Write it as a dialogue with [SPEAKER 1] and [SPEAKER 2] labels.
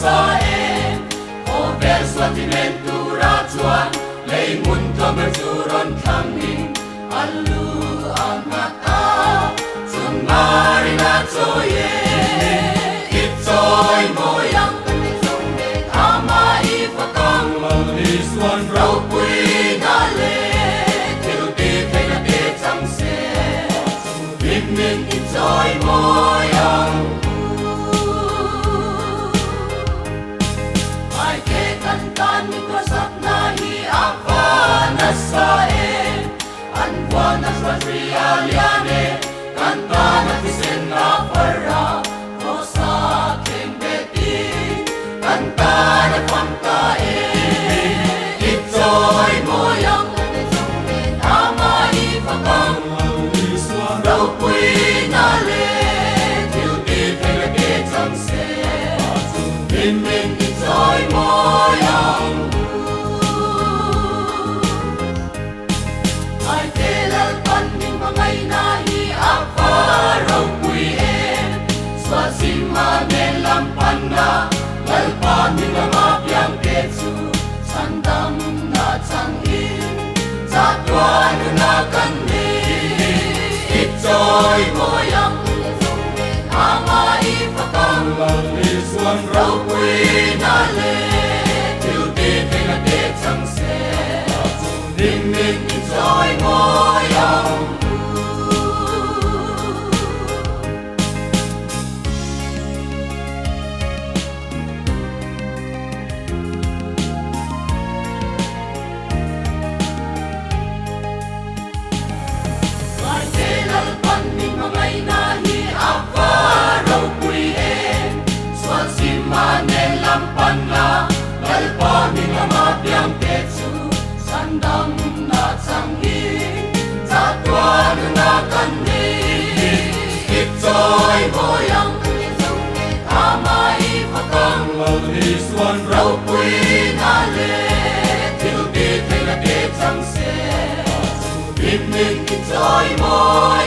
[SPEAKER 1] sa em có vẻ xoa thì nên tu ra chuan lấy muốn thơm bên churon khang ninh alu amata chung marina choye ít trôi môi yang ama ipakang mali suan rau pui na le thiếu ti thay na ti chẳng se bình minh ít trôi môi yang ai kê tan tan min ko sap na hi apa na sa em an wa na sri aliane kan ta na ti sen na para ko sa kem beti kan ta na pam ta ít trôi môi yang ama ipakang rau pui na le thiếu ti thay na ti chẳng se bình minh ít trôi môi yang ai kê lal pan min mangai na hi apa rau pui em xóa sim ma nên làm pan na lal pan min ma piang te chu sandam na chang in cha tua nu na kan ni ít trôi môi yang ama ipakang mali suan rau pui na le thiếu ti thay na te chẳng se bình minh ít trôi môi yang ai kê lal pan min mangai na hi apa rau pui em xóa sim ma nên làm pan na lal pa min ma piang te chu sandam na chang in cha tua nu na kan ni ít trôi môi yang ama ipakang mali suan rau pui na le thiếu ti thay na ti chẳng se bình minh ít trôi môi